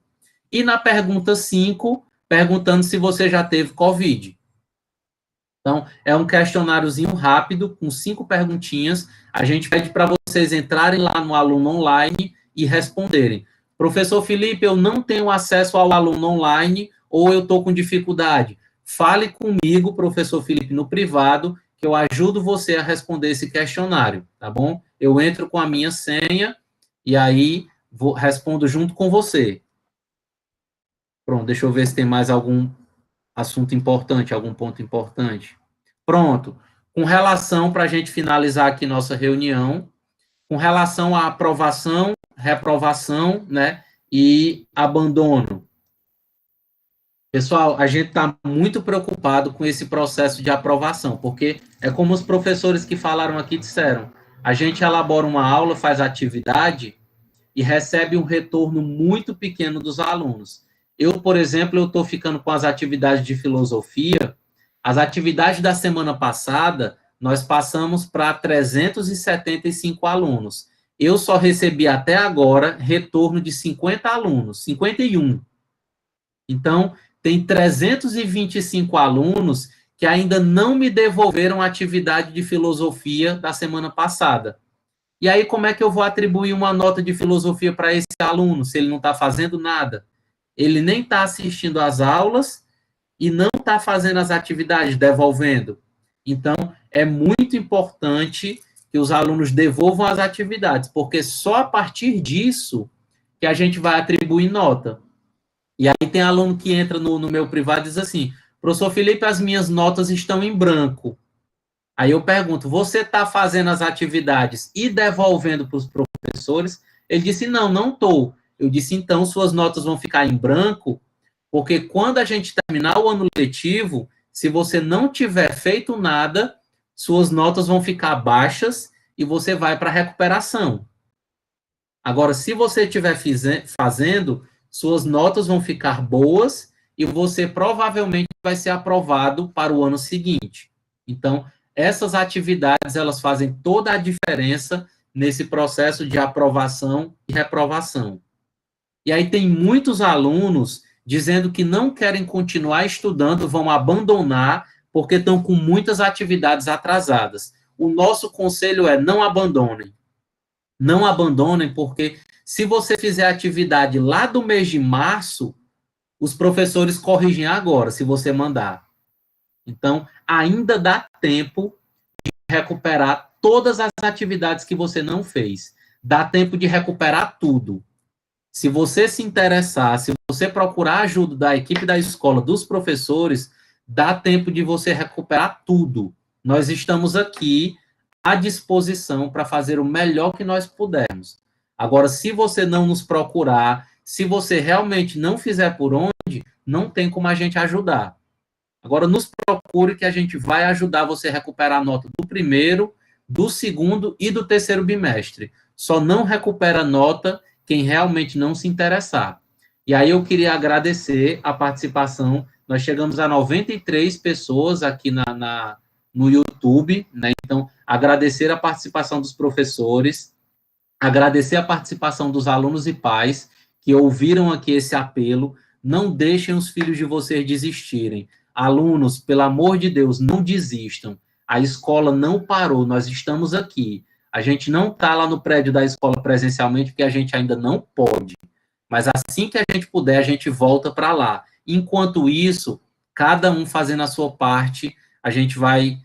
E na pergunta 5, perguntando se você já teve Covid. Então, é um questionáriozinho rápido, com 5 perguntinhas. A gente pede para vocês entrarem lá no aluno online e responderem. Professor Felipe, eu não tenho acesso ao aluno online ou eu estou com dificuldade. Fale comigo, professor Felipe, no privado, que eu ajudo você a responder esse questionário, tá bom? Eu entro com a minha senha e aí respondo junto com você. Pronto, deixa eu ver se tem mais algum assunto importante, algum ponto importante. Pronto. Com relação, para a gente finalizar aqui nossa reunião, com relação à aprovação, reprovação, né, e abandono. Pessoal, a gente está muito preocupado com esse processo de aprovação, porque é como os professores que falaram aqui disseram, a gente elabora uma aula, faz atividade e recebe um retorno muito pequeno dos alunos. Eu, por exemplo, eu estou ficando com as atividades de filosofia, as atividades da semana passada, nós passamos para 375 alunos. Eu só recebi até agora retorno de 50 alunos, 51. Então, tem 325 alunos que ainda não me devolveram a atividade de filosofia da semana passada. E aí, como é que eu vou atribuir uma nota de filosofia para esse aluno, se ele não está fazendo nada? Ele nem está assistindo às aulas e não está fazendo as atividades, devolvendo. Então, é muito importante que os alunos devolvam as atividades, porque só a partir disso que a gente vai atribuir nota. E aí tem aluno que entra no meu privado e diz assim, professor Felipe, as minhas notas estão em branco. Aí eu pergunto, você está fazendo as atividades e devolvendo para os professores? Ele disse, não, não estou. Eu disse, então, suas notas vão ficar em branco, porque quando a gente terminar o ano letivo, se você não tiver feito nada, suas notas vão ficar baixas e você vai para a recuperação. Agora, se você estiver fazendo, suas notas vão ficar boas e você provavelmente vai ser aprovado para o ano seguinte. Então, essas atividades, elas fazem toda a diferença nesse processo de aprovação e reprovação. E aí tem muitos alunos dizendo que não querem continuar estudando, vão abandonar, porque estão com muitas atividades atrasadas. O nosso conselho é não abandonem. Não abandonem, porque se você fizer atividade lá do mês de março, os professores corrigem agora, se você mandar. Então, ainda dá tempo de recuperar todas as atividades que você não fez. Dá tempo de recuperar tudo. Se você se interessar, se você procurar ajuda da equipe da escola, dos professores, dá tempo de você recuperar tudo. Nós estamos aqui à disposição para fazer o melhor que nós pudermos. Agora, se você não nos procurar, se você realmente não fizer por onde, não tem como a gente ajudar. Agora, nos procure que a gente vai ajudar você a recuperar a nota do primeiro, do segundo e do terceiro bimestre. Só não recupera a nota quem realmente não se interessar. E aí eu queria agradecer a participação. Nós chegamos a 93 pessoas aqui no YouTube, né? Então, agradecer a participação dos professores, agradecer a participação dos alunos e pais que ouviram aqui esse apelo. Não deixem os filhos de vocês desistirem. Alunos, pelo amor de Deus, não desistam. A escola não parou, nós estamos aqui. A gente não está lá no prédio da escola presencialmente, porque a gente ainda não pode. Mas assim que a gente puder, a gente volta para lá. Enquanto isso, cada um fazendo a sua parte, a gente vai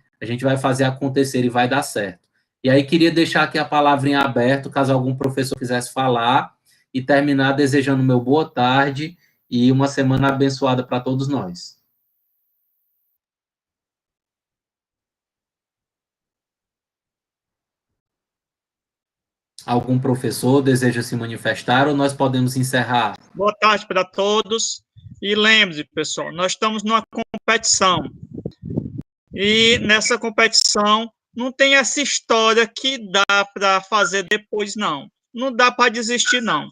fazer acontecer e vai dar certo. E aí queria deixar aqui a palavra em aberto, caso algum professor quisesse falar, e terminar desejando meu boa tarde e uma semana abençoada para todos nós. Algum professor deseja se manifestar ou nós podemos encerrar? Boa tarde para todos. E lembre-se, pessoal, nós estamos numa competição. E nessa competição não tem essa história que dá para fazer depois, não. Não dá para desistir, não.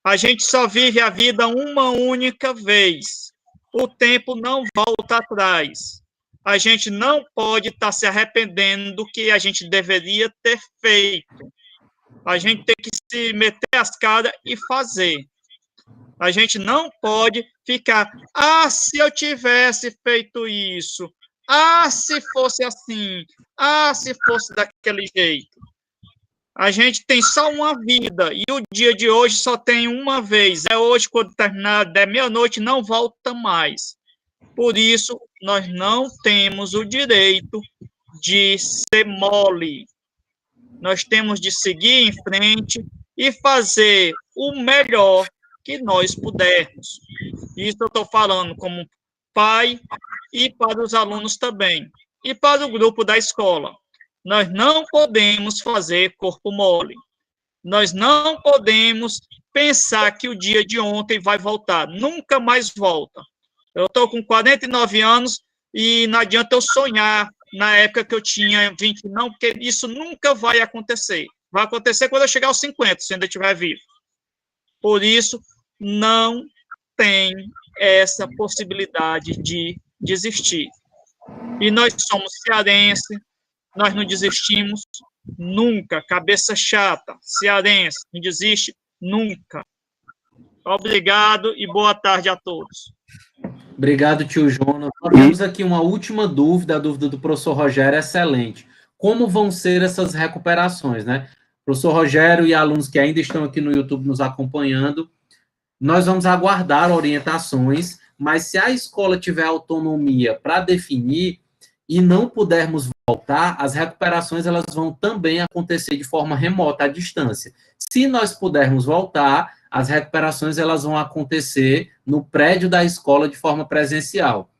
A gente só vive a vida uma única vez. o tempo não volta atrás. A gente não pode estar se arrependendo do que a gente deveria ter feito. A gente tem que se meter as caras e fazer. A gente não pode ficar, se eu tivesse feito isso, se fosse assim, se fosse daquele jeito. A gente tem só uma vida, e o dia de hoje só tem uma vez. É hoje, quando terminar, der meia-noite, não volta mais. Por isso, nós não temos o direito de ser mole. Nós temos de seguir em frente e fazer o melhor que nós pudermos. Isso eu estou falando como pai e para os alunos também. E para o grupo da escola. Nós não podemos fazer corpo mole. Nós não podemos pensar que o dia de ontem vai voltar. Nunca mais volta. Eu estou com 49 anos e não adianta eu sonhar na época que eu tinha 20, não, porque isso nunca vai acontecer. Vai acontecer quando eu chegar aos 50, se ainda estiver vivo. Por isso, não tem essa possibilidade de desistir. E nós somos cearenses, nós não desistimos nunca. Cabeça chata, cearense, não desiste nunca. Obrigado e boa tarde a todos. Obrigado, tio Jonas. Nós temos aqui uma última dúvida, a dúvida do professor Rogério é excelente. Como vão ser essas recuperações, né? Professor Rogério e alunos que ainda estão aqui no YouTube nos acompanhando, nós vamos aguardar orientações, mas se a escola tiver autonomia para definir e não pudermos voltar, as recuperações elas vão também acontecer de forma remota, à distância. Se nós pudermos voltar, as recuperações elas vão acontecer no prédio da escola de forma presencial.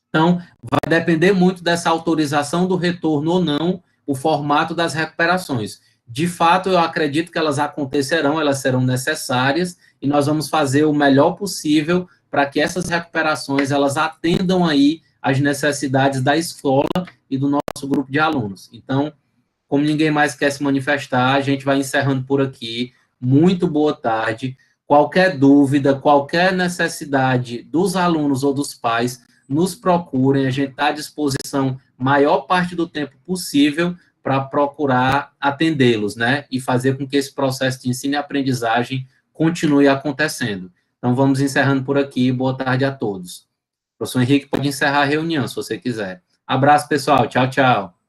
Então, vai depender muito dessa autorização do retorno ou não, o formato das recuperações. De fato, eu acredito que elas acontecerão, elas serão necessárias, e nós vamos fazer o melhor possível para que essas recuperações elas atendam aí as necessidades da escola e do nosso grupo de alunos. Então, como ninguém mais quer se manifestar, a gente vai encerrando por aqui. Muito boa tarde. Qualquer dúvida, qualquer necessidade dos alunos ou dos pais, nos procurem. A gente está à disposição maior parte do tempo possível para procurar atendê-los, né? E fazer com que esse processo de ensino e aprendizagem continue acontecendo. Então, vamos encerrando por aqui. Boa tarde a todos. O professor Henrique pode encerrar a reunião, se você quiser. Abraço, pessoal. Tchau, tchau.